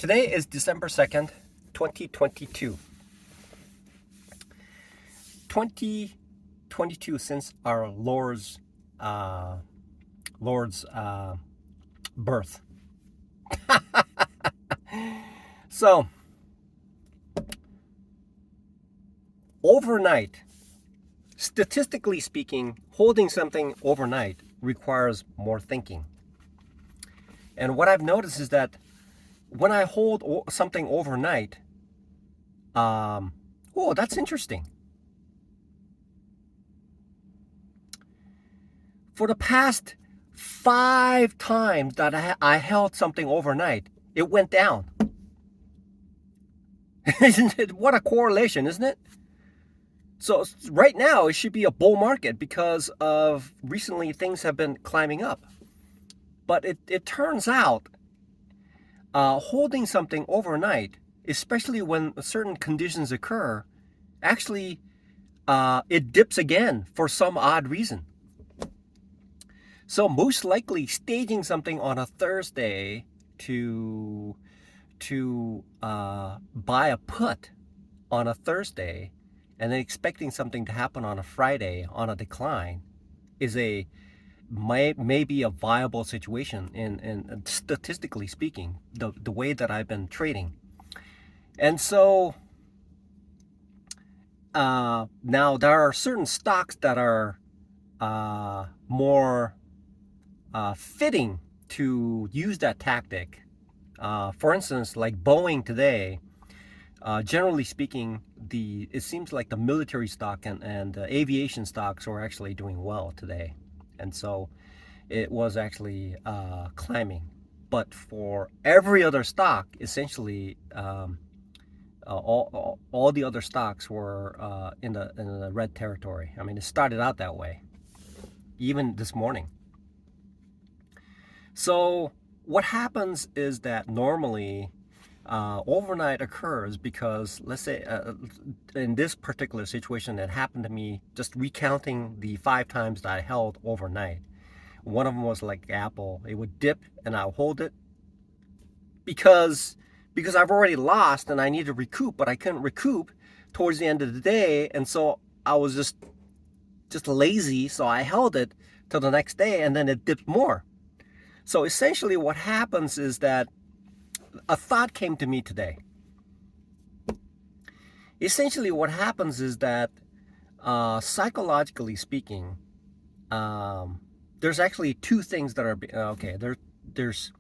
Today is December 2nd, 2022. 2022 since our Lord's birth. So, overnight, statistically speaking, holding something overnight requires more thinking. And what I've noticed is that when I hold something overnight, oh, that's interesting. For the past 5 times that I held something overnight, it went down. Isn't it? What a correlation, isn't it? So right now it should be a bull market because of recently things have been climbing up. But it turns out holding something overnight, especially when certain conditions occur, actually it dips again for some odd reason. So most likely staging something on a Thursday to buy a put on a Thursday and then expecting something to happen on a Friday on a decline is may be a viable situation in statistically speaking, the way that I've been trading. And so now there are certain stocks that are more fitting to use that tactic. For instance, like Boeing today, generally speaking, it seems like the military stock and aviation stocks are actually doing well today. And so it was actually climbing. But for every other stock, essentially, all the other stocks were in the red territory. I mean, it started out that way, even this morning. So what happens is that normally overnight occurs because, let's say, in this particular situation that happened to me, just recounting the 5 times that I held overnight. One of them was like Apple. It would dip and I'll hold it because I've already lost and I need to recoup, but I couldn't recoup towards the end of the day, and so I was just lazy, so I held it till the next day and then it dipped more. So essentially what happens is that a thought came to me today. Essentially what happens is that psychologically speaking, there's actually 2 things that are okay. There's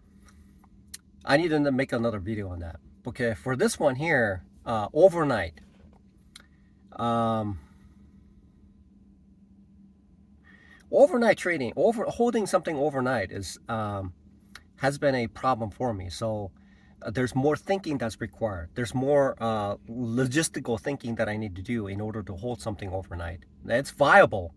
I need to make another video on that. Okay, for this one here, overnight. Overnight trading, holding something overnight has been a problem for me. So there's more thinking that's required. There's more logistical thinking that I need to do in order to hold something overnight. It's viable,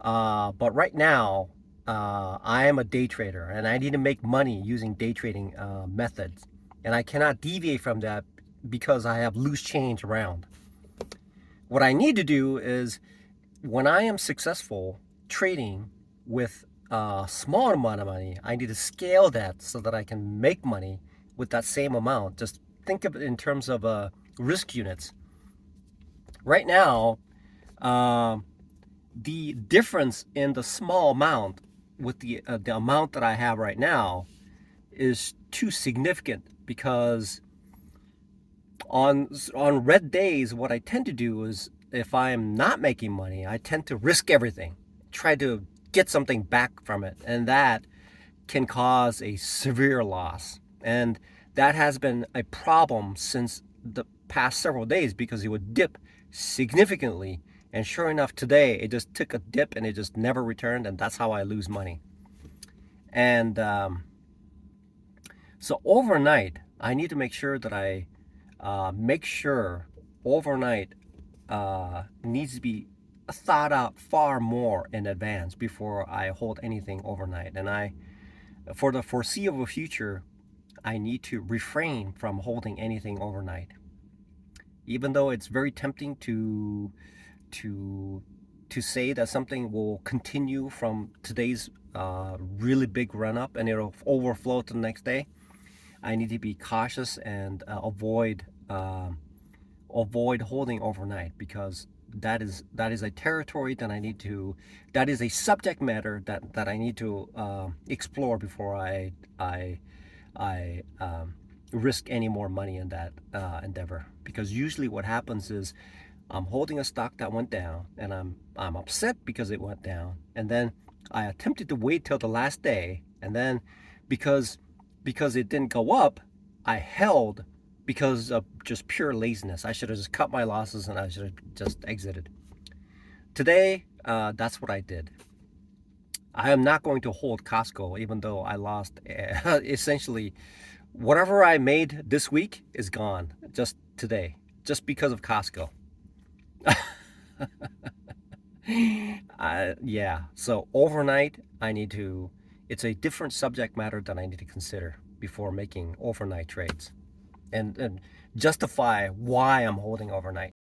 but right now I am a day trader and I need to make money using day trading methods, and I cannot deviate from that because I have loose change around. What I need to do is, when I am successful trading with a small amount of money, I need to scale that so that I can make money with that same amount. Just think of it in terms of risk units. Right now, the difference in the small amount with the amount that I have right now is too significant, because on red days, what I tend to do is, if I'm not making money, I tend to risk everything, try to get something back from it, and that can cause a severe loss. And that has been a problem since the past several days, because it would dip significantly, and sure enough today it just took a dip and it just never returned, and that's how I lose money. And so overnight I need to make sure that I make sure overnight needs to be thought out far more in advance before I hold anything overnight. And for the foreseeable future, I need to refrain from holding anything overnight. Even though it's very tempting to say that something will continue from today's really big run up and it'll overflow to the next day, I need to be cautious and avoid holding overnight, because that is a territory that I need to that is a subject matter that I need to explore before I risk any more money in that endeavor. Because usually what happens is I'm holding a stock that went down, and I'm upset because it went down, and then I attempted to wait till the last day, and then because it didn't go up, I held because of just pure laziness. I should have just cut my losses, and I should have just exited. Today, that's what I did. I am not going to hold Costco, even though I lost essentially whatever I made this week is gone just today, just because of Costco. Yeah, so overnight, it's a different subject matter that I need to consider before making overnight trades, and justify why I'm holding overnight.